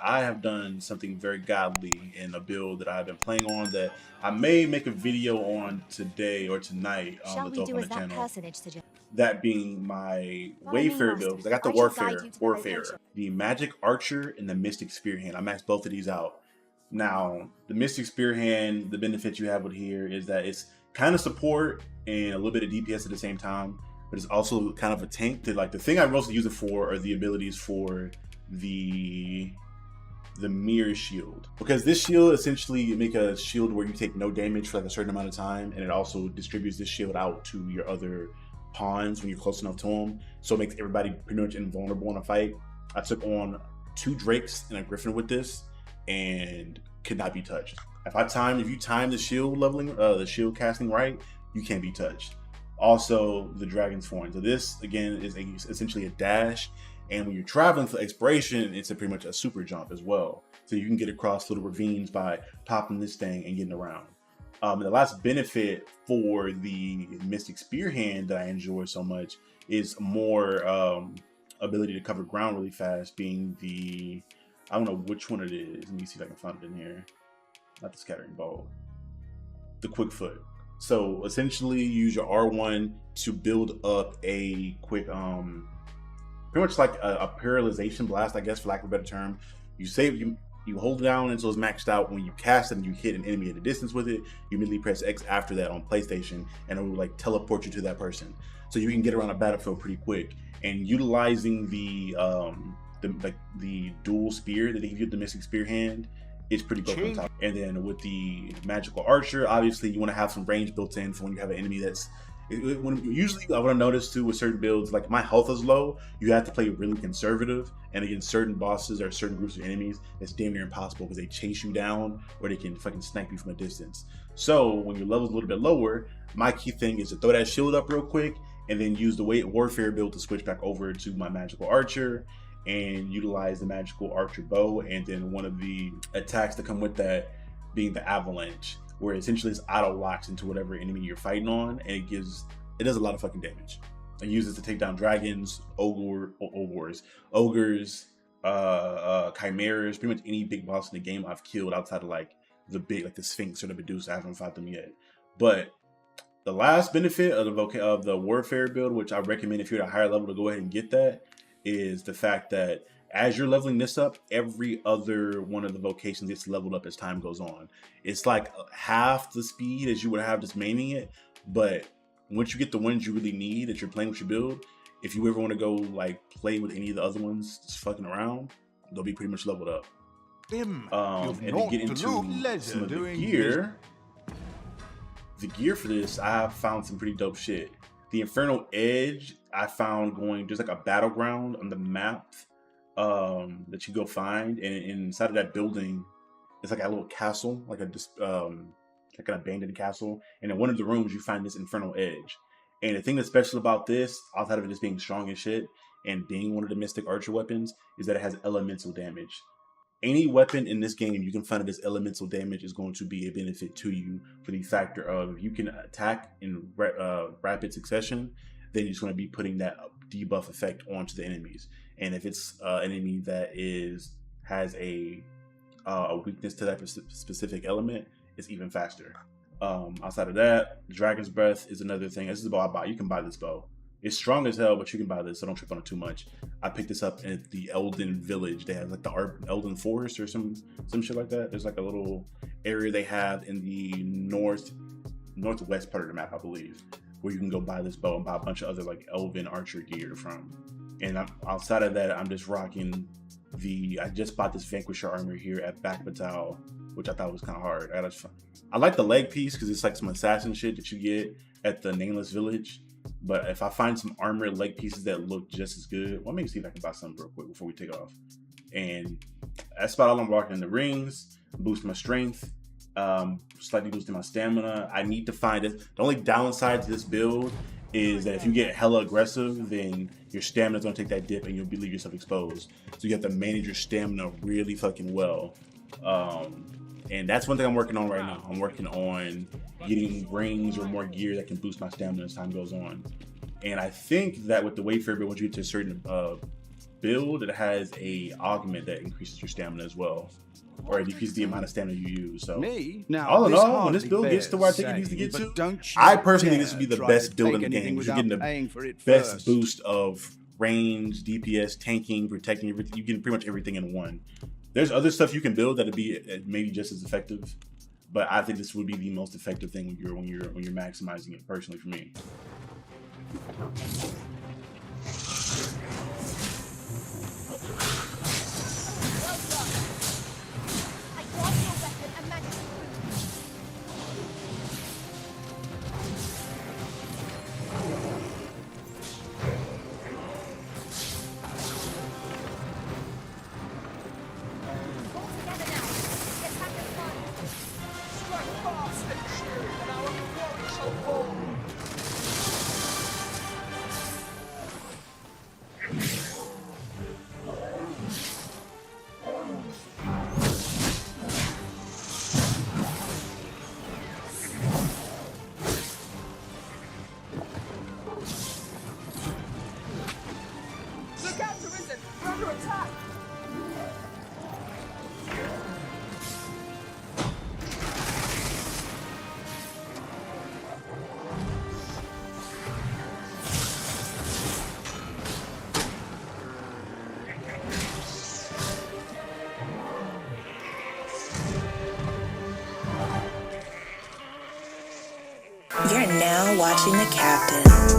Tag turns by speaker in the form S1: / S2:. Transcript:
S1: I have done something very godly in a build that I've been playing on that I may make a video on today or tonight on the Dogma channel. That being my Wayfarer build, because I got the Warfare, the Magic Archer and the Mystic Spear Hand. I maxed both of these out. Now, the Mystic Spear Hand, the benefit you have with here is that it's kind of support and a little bit of DPS at the same time, but it's also kind of a tank. Like the thing I mostly use it for are the abilities for the mirror shield, because this shield essentially make a shield where you take no damage for like a certain amount of time, and it also distributes this shield out to your other pawns when you're close enough to them, so it makes everybody pretty much invulnerable in a fight. I took on 2 Drakes and a Griffin with this and could not be touched. If you time the shield leveling, the shield casting right, you can't be touched. Also, the Dragon's Form. So this again is essentially a dash, and when you're traveling for exploration, it's pretty much a super jump as well. So you can get across little ravines by popping this thing and getting around. The last benefit for the Mystic Spear Hand that I enjoy so much is more ability to cover ground really fast, being the, I don't know which one it is. Let me see if I can find it in here. Not the Scattering Bolt. The Quick Foot. So essentially you use your R1 to build up a quick, pretty much like a paralyzation blast, I guess, for lack of a better term. You hold it down until it's maxed out. When you cast it and you hit an enemy at a distance with it, you immediately press X after that on PlayStation, and it will like teleport you to that person. So you can get around a battlefield pretty quick. And utilizing the dual spear that they give you, the Mystic Spear Hand, is pretty dope on top. And then with the Magical Archer, obviously you want to have some range built in for when you have an enemy that's, usually what I noticed too with certain builds, like my health is low, you have to play really conservative, and against certain bosses or certain groups of enemies, it's damn near impossible because they chase you down or they can fucking snipe you from a distance. So when your level's a little bit lower, my key thing is to throw that shield up real quick and then use the Warfare build to switch back over to my Magical Archer and utilize the Magical Archer bow, and then one of the attacks that come with that being the Avalanche, where essentially it's auto locks into whatever enemy you're fighting on, and it does a lot of fucking damage. I use it to take down dragons, ogres, chimeras, pretty much any big boss in the game I've killed outside of like the Sphinx or the Medusa. I haven't fought them yet. But the last benefit of the Warfare build, which I recommend if you're at a higher level to go ahead and get that, is the fact that as you're leveling this up, every other one of the vocations gets leveled up as time goes on. It's like half the speed as you would have just maining it, but once you get the ones you really need that you're playing with your build, if you ever want to go like play with any of the other ones just fucking around, they'll be pretty much leveled up. And to get into some of the gear, for this, I have found some pretty dope shit. The Infernal Edge, I found there's like a battleground on the map that you go find, and inside of that building, it's like a little castle, like an abandoned castle. And in one of the rooms, you find this Infernal Edge. And the thing that's special about this, outside of it just being strong as shit and being one of the Mystic Archer weapons, is that it has elemental damage. Any weapon in this game you can find that this elemental damage is going to be a benefit to you, for the factor of you can attack in rapid succession, then you're just going to be putting that debuff effect onto the enemies. And if it's an enemy that has a weakness to that specific element, it's even faster. Outside of that, Dragon's Breath is another thing. This is a bow I buy. You can buy this bow. It's strong as hell, but you can buy this, so don't trip on it too much. I picked this up at the Elden Village. They have like the Elden Forest or some shit like that. There's like a little area they have in the northwest part of the map, I believe, where you can go buy this bow and buy a bunch of other like Elven Archer gear from. And outside of that, I'm just rocking I just bought this Vanquisher armor here at Back Batal, which I thought was kind of hard. I like the leg piece because it's like some assassin shit that you get at the Nameless Village. But if I find some armored leg pieces that look just as good, well, let me see if I can buy some real quick before we take off. And that's about all I'm rocking. The rings, boost my strength, slightly boosting my stamina. I need to find it. The only downside to this build is that if you get hella aggressive, then your stamina is gonna take that dip and you'll leave yourself exposed. So you have to manage your stamina really fucking well. And that's one thing I'm working on right now. I'm working on getting rings or more gear that can boost my stamina as time goes on. And I think that with the Wayfarer build, once you get to a certain build that has a augment that increases your stamina as well, or it decreases the amount of stamina you use. So
S2: Now,
S1: all in all, when this build gets to where I think it needs to get to, I personally think this would be the best build in the game. You're getting the best boost of range, DPS, tanking, protecting, everything. You get pretty much everything in one. There's other stuff you can build that'll be maybe just as effective, but I think this would be the most effective thing when you're maximizing it. Personally, for me.
S3: You're now watching the Captain.